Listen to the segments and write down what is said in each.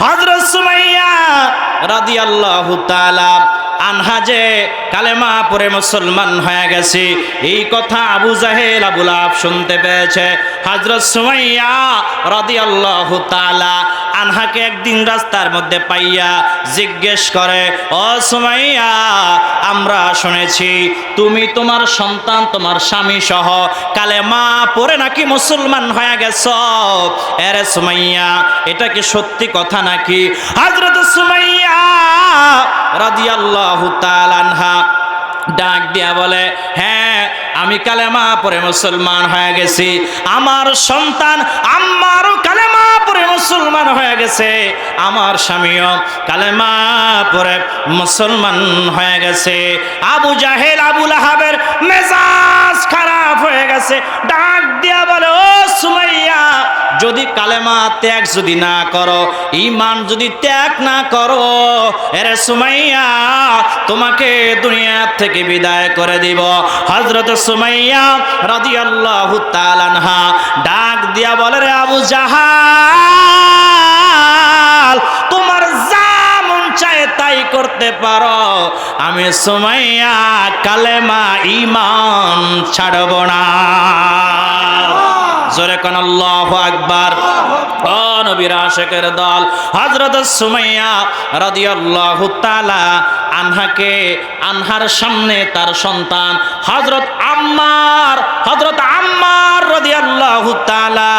হযরত সুমাইয়া রাদিয়াল্লাহু তাআলা আনহা যে কালেমা পড়ে মুসলমান হয়ে গেছে, এই কথা আবু জাহেল আবু লাহাব শুনতে পেয়েছে। হযরত সুমাইয়া রাদিয়াল্লাহু তাআলা আনহাকে একদিন রাস্তার মধ্যে পাইয়া জিজ্ঞেস করে, ও সুমাইয়া, আমরা শুনেছি তুমি তোমার সন্তান তোমার স্বামী সহ কালেমা পড়ে নাকি মুসলমান হয়ে গেছো। এরে সুমাইয়া, এটা কি সত্যি কথা নাকি? হযরত সুমাইয়া রাদিয়াল্লাহু তাআলা আনহা ডাক দিয়া বলে, হ্যাঁ, আমি কালেমা পড়ে মুসলমান হয়ে গেছি। আমার সন্তান আম্মারও কালেমা পড়ে মুসলমান হয়ে গেছে। আমার স্বামীও কালেমা পড়ে মুসলমান হয়ে গেছে। আবু জাহেল আবু লাহাবের মেজাজ খারাপ হয়ে গেছে। ডাক দিয়া বলে, ও সুমাইয়া, যদি কালেমা ত্যাগ যদি না করো, ঈমান যদি ত্যাগ না করো, এরে সুমাইয়া, তোমাকে দুনিয়া থেকে বিদায় করে দিব। হযরত সুমাইয়া রাদিয়াল্লাহু তাআলা আনহা ডাক দিয়া বলে, রে আবু জাহাল, তোমার যা মন চায় তাই করতে পারো, আমি সুমাইয়া কালেমা ঈমান ছাড়ব না। জোরে কোন আল্লাহু আকবার। ও নবীর আশিকের দল, হযরত সুমাইয়া রাদিয়াল্লাহু তাআলা আনহাকে আনহার সামনে তার সন্তান হযরত আম্মার রাদিয়াল্লাহু তাআলা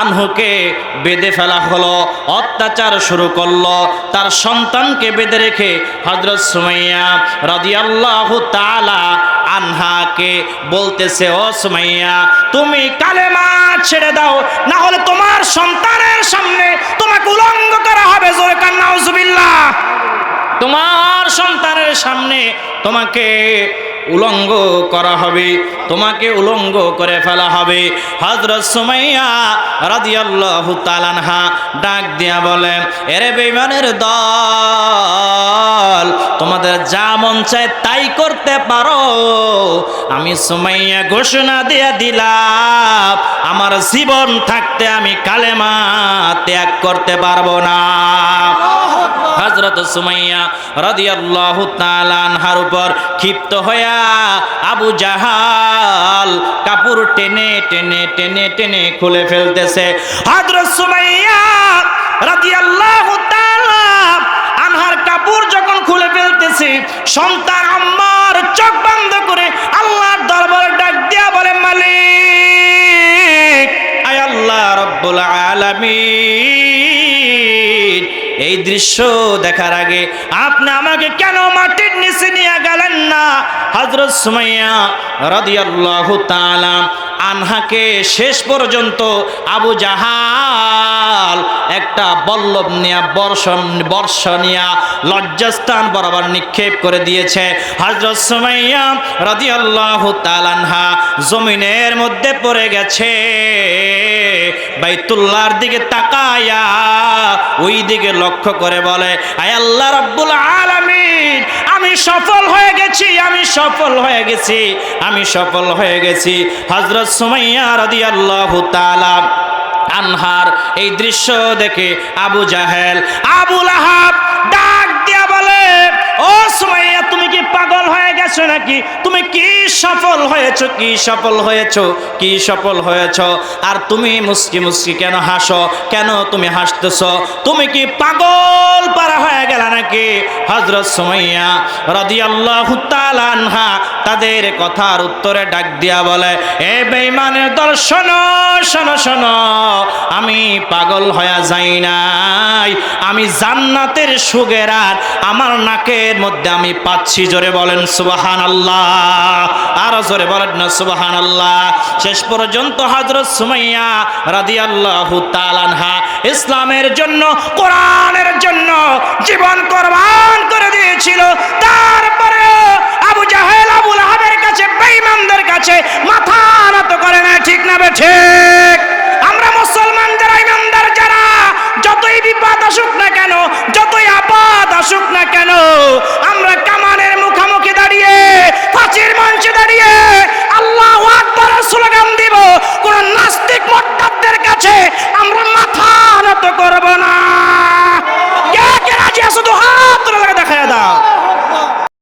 আনহুকে বেঁধে ফেলা হলো, অত্যাচার শুরু করলো। তার সন্তানকে বেঁধে রেখে হযরত সুমাইয়া রাদিয়াল্লাহু তাআলা আনহাকে বলতেছে, ও সুমাইয়া, তুমি কালেমা ছেড়ে দাও, না হলে তোমার সন্তানের সামনে তোমাকে উলঙ্গ করা হবে। জোরে কান নাউজুবিল্লাহ। তোমার সন্তানের সামনে তোমাকে উলঙ্গ করা হবে, তোমাকে উলঙ্গ করে ফেলা হবে। হযরত সুমাইয়া রাদিয়াল্লাহু তাআলা আনহা ডাক দিয়া বলেন, এরে বেঈমানের দল, তোমাদের যা মন চায় তাই করতে পারো, আমি সুমাইয়া ঘোষণা দিয়ে দিলাম, আমার জীবন থাকতে আমি কালেমা ত্যাগ করতে পারবো না। হযরত সুমাইয়া রাদিয়াল্লাহু তাআলা আনহার উপর ক্ষিপ্ত হইয়া আবু জাহাল কাপড় টেনে টেনে টেনে টেনে খুলে ফেলতেছে। হযরত সুমাইয়া রাদিয়াল্লাহু তাআলা আনহার কাপড় যখন খুলে ফেলতেছে, সন্তান আম্মার চোখ বন্ধ করে আল্লাহর দরবারে ডাক দিয়া বলে, মালিক, আয় আল্লাহ রব্বুল আলামিন, এই দৃশ্য দেখার আগে আপনি আমাকে কেন মাটির নিচে নিয়ে গেলেন না? হযরত সুমাইয়া রাদিয়াল্লাহু তাআলা আনহাকে শেষ পর্যন্ত আবু জাহাল একটা বল্লভ নিয়া বর্ষ নিয়া লজ্জাস্থান বরাবর নিক্ষেপ করে দিয়েছে। হযরত সুমাইয়া রাদিয়াল্লাহু তাআলা আনহা জমিনের মধ্যে পড়ে গেছে। বাইতুল্লাহর দিকে তাকায়া ওই দিকে লক্ষ্য করে বলে, আয় আল্লাহ রাব্বুল আলামিন, আমি সফল হয়ে গেছি, আমি সফল হয়ে গেছি, আমি সফল হয়ে গেছি। হযরত সুমাইয়া রাদিয়াল্লাহু তাআলা আনহার এই দৃশ্য দেখে আবু জাহেল আবু লাহাব ডাক দিয়া বলে, ও সুমাইয়া, তুমি কি পাগল হয়ে গেছো নাকি? তুমি কি সফল হয়েছো, কি সফল হয়েছো, কি সফল হয়েছো? আর তুমি মুস্কি মুস্কি কেন হাসো? কেন তুমি হাসতেছো? তুমি কি পাগল পারা হয়ে গেল নাকি? হযরত সুমাইয়া রাদিয়াল্লাহু তাআলা আনহা তাদের কথার উত্তরে ডাক দিয়া বলে, এ বেঈমানের দল, শোনো শোনো শোনো, আমি পাগল হয়ে যাই নাই, আমি জান্নাতের সুগেরাত আমার নাকের মধ্যে আমি পাচ্ছি। জোরে বলেন সুবহানাল্লাহ, আরো জোরে বলেন না সুবহানাল্লাহ। শেষ পর্যন্ত হযরত সুমাইয়া রাদিয়াল্লাহু তাআলা আনহা ইসলামের জন্য, কোরআনের জন্য জীবন কুরবান করে দিয়েছিল। তারপরে আবু জাহেল আবু লাহাবের কাছে, বেঈমানদের কাছে মাথা নত করে না। ঠিক না ঠিক? আমরা মুসলমান যারা, ইমানদার যারা, যতই বিপদ আসুক না কেন, যতই আপদ আসুক না কেন, আমরা কামানের মুখোমুখি দাঁড়িয়ে, ফাঁসির মঞ্চে দাঁড়িয়ে আল্লাহু আকবার স্লোগান দিব। কোন নাস্তিক মোরতাদদের কাছে আমরা মাথা নত করব না।